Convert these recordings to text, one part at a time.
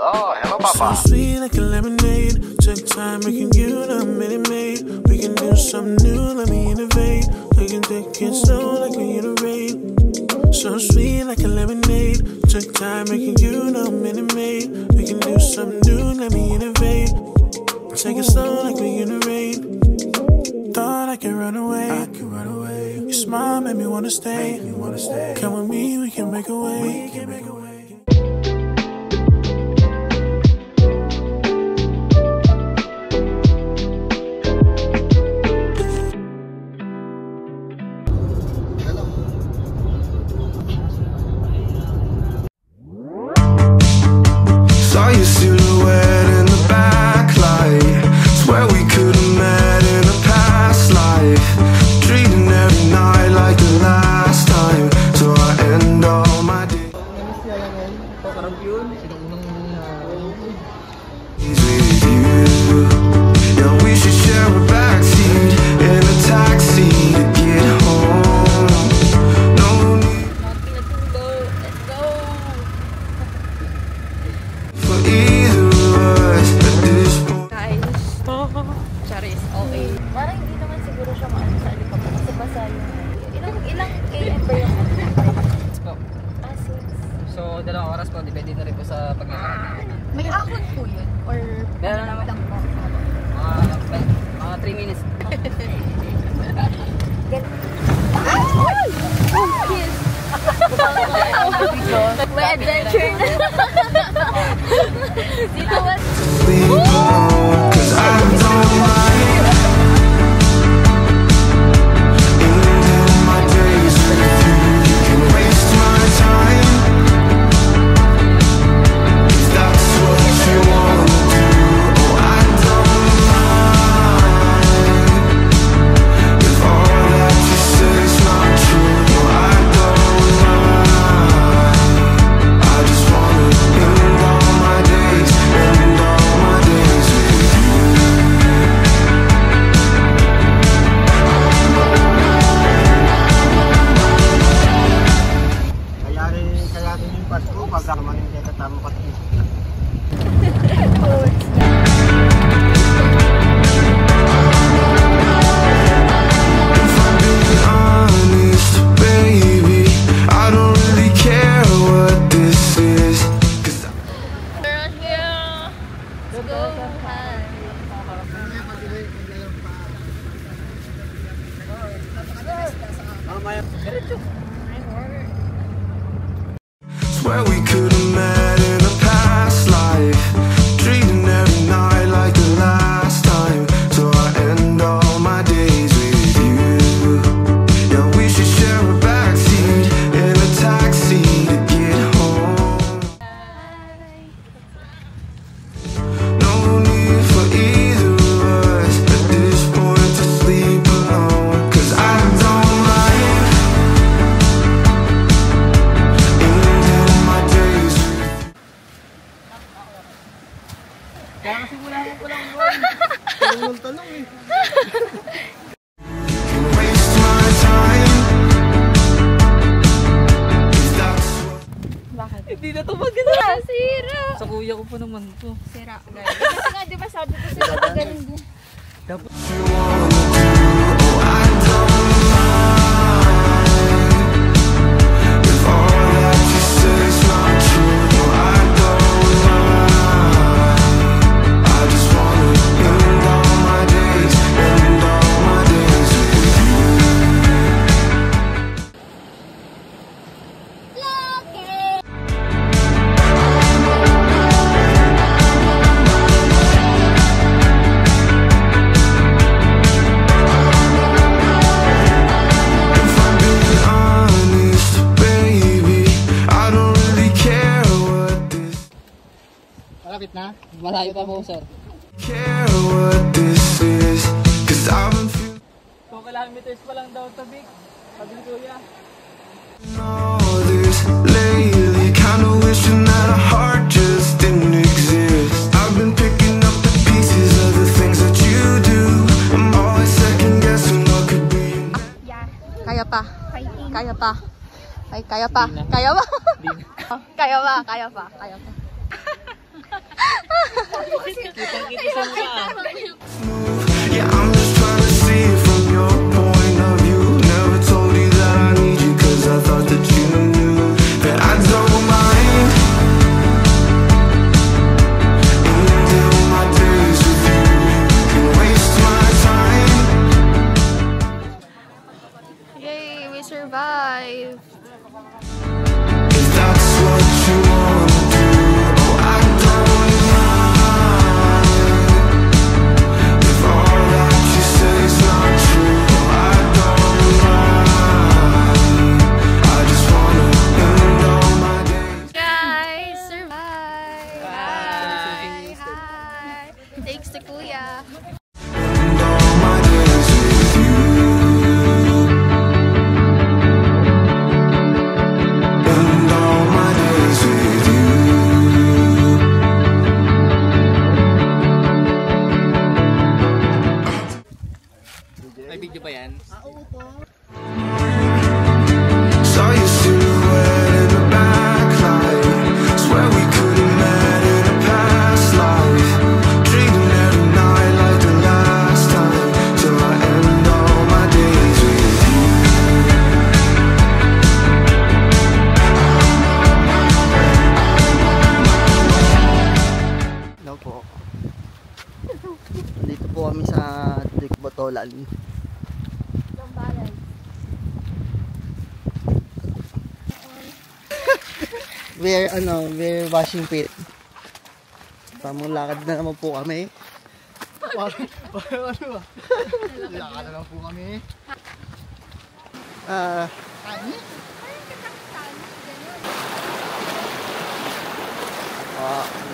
Oh, hello, Papa. So sweet like a lemonade. Took time making you the minute maid. We can do something new, let me innovate. We can take it slow like we iterate. So sweet like a lemonade. Took time making you the minute maid. We can do something new, let me innovate. Take it slow like we iterate. Thought I could run away. Your smile made me wanna stay. Come with me, we can make a way. Saw your silhouette in the backlight. Swear we could have met in a past life. Treating every night like the last time. So I end all my days with you. Yeah, we should share a backseat in a taxi to get home. No need for either of us at this point. Charis, okay. Parang hindi naman siguro siya maano sa alikap kasi basa yung ilang AM ba yung po. Ah, 6. So, 2 oras po, depende na rin po sa pagkakaroon. May ahon po yun? Or Meron naman. lang po? Mga 3 minutes. Kiss! May adventure na. Dito ba? Leave alone, 'cause I don't like ending my days with you. You can waste my time if that's what you wanna do. Oh, I don't mind if all that you say is not true. No, I don't mind. I just wanna end all my days, end all my days with you. Kaya rin yung Pasko, pagka naman yung katama ka ito. If I'm being honest, baby, I don't really care what this is. 'Cause Let's go high. swear we could have met in a past life. Treating every night like the last time. So I end all my days with you. Yeah, we should share a backseat in a taxi to get home. No need for either of us at this point to sleep alone. 'Cause I don't like ending my days with you. Kaya kasi wala ko lang yun. Tanong eh. Can waste my time if that's what Bakit? Hindi na ito maganda. Sira! Sa kuya ko pa naman to. Sira, guys. Kasi nga, di ba sabi ko sila magaling din. you wanna do. Oh, I don't mind if all that you say is not true. No, I don't mind. I just wanna end all my days, end all my days with you. If I'm being honest, baby, I don't really care what this, Malapit na? Malayo pa po, sir. care what this is. 'Cause I've been feeling 2 kilometers pa lang daw sa Big. Sabi ni kuya. all this lately, kinda wishing that a heart just didn't exist. I've been picking up the pieces of the things that you do. I'm always second guessing what could be. Yeah. Kaya pa. Fighting. Kaya pa. Ay, kaya pa. Kaya pa. Kaya pa. Kaya pa. Kaya pa. Yeah, I'm just trying to see it from your point of view. Never told you that I need you, cause I thought that you knew that I don't mind. Until my days with you can waste my time. Yay, we survived. If that's what you wanna do, oh, I don't mind. If all that you say is not true, oh, I don't mind. I just wanna end all my days. Guys, survive. Hi. Hi. Thanks to Kuya. End all my days with you. End all my days with you. May video ba yan? Saw your silhouette in the backlight. Swear we could have met in a past life. Dreaming every night like the last time. Till I end all my days with you. Hello po. Dito po kami sa Lake Botolan. We're washing feet. Tamang lakad na naman po kami. Lakad na lang po kami.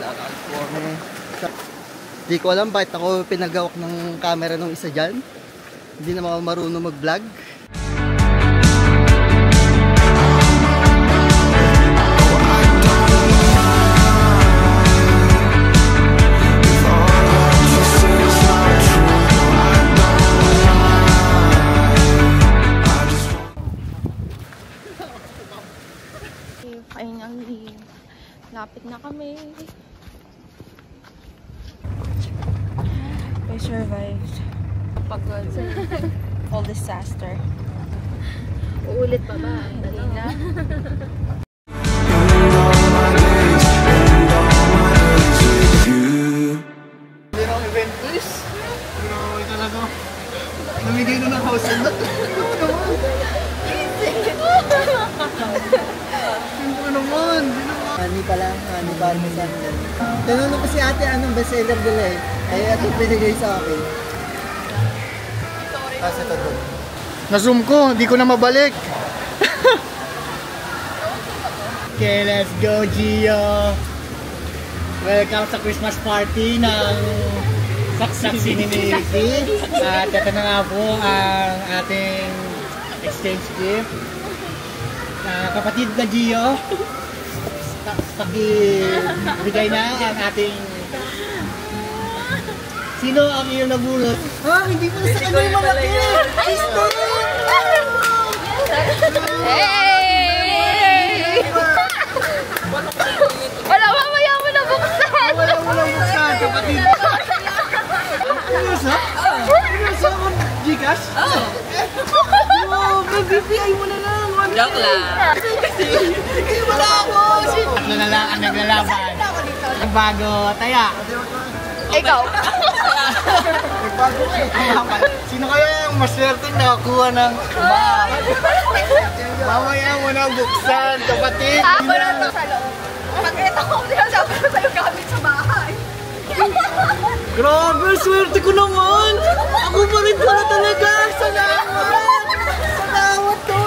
Lakad po kami. Di ko alam bakit ako pinagawak ng camera nung isa dyan. Hindi naman ako marunong mag-vlog. Finally, lapit na kami. We survived. Pagod. All disaster. Uulit pa ba? Dali na. Hindi na akong event please. Grabe talaga. Namigay na ng house and lot. Siyempre naman. Honey pala, honey parmesan. Tinanong ko si ate anong bestseller nila eh. Ay ito binigay sa akin. Kasi ito doon. Na-zoom ko, di ko na mabalik. Okay, let's go Gio. Welcome sa Christmas party ng Saksi ni Navy. At ito na nga po ang ating exchange gift. Kapatid na Gio, pakibigay na ang ating... Sino ang iyong nabulot? Hindi ko sa kanya yung malaki! Hey! Wala, mamaya mo na buksan! Wala mo lang buksan, kapatid! Seryoso? Seryoso ako? Gcash? Oo! Mag-BPI mo na lang! Joke lang. Hindi wala ako! Tatlo na lang ang naglalaban. Ang bago, taya! Ikaw! Sino kaya ang maswerte nakakuha ng bag? Mamaya mo na buksan, kapatid! Ako na ito sa loob. Pag-eta ko, sinasabi ko sa'yo gamit sa bahay. Grabe, swerte ko naman! Ako pa rin pala talaga! Salamat! Salamat to!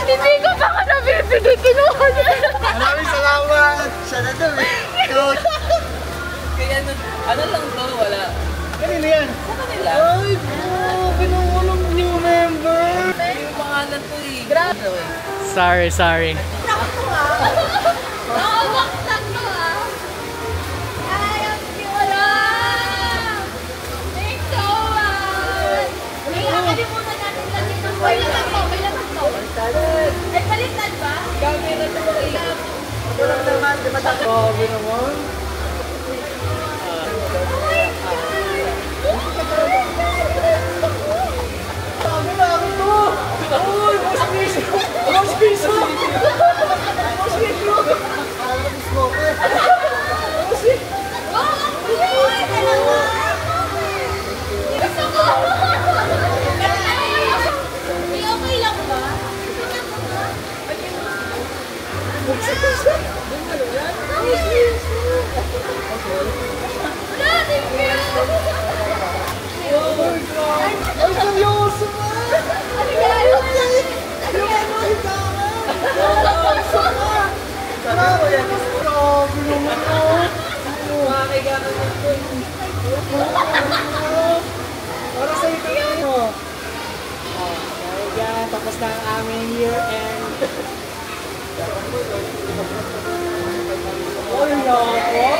Hindi ko pa ka nabibigay, kinuha niya. Maraming salamat! Siya na daw eh. Kaya ano lang to, wala. Kanino yan? Sa kanila. Ay, grabe nang walang new member! Yung pangalan ko eh. Grabe. Sorry. Nakabaksan mo ah. Ay, ang wala. Thanks so much. Ay, nakalimutan natin lagi ng may laman mo. Ay, palitan ba? Gagawin na ito. Walang naman, Grabe naman. Dami to! Uy! Boss Piso! Boss Piso! Boss Piso! Okay lang ba? Ang seryoso ba? Para sa ito. Tapos na ang aming year end. Oh,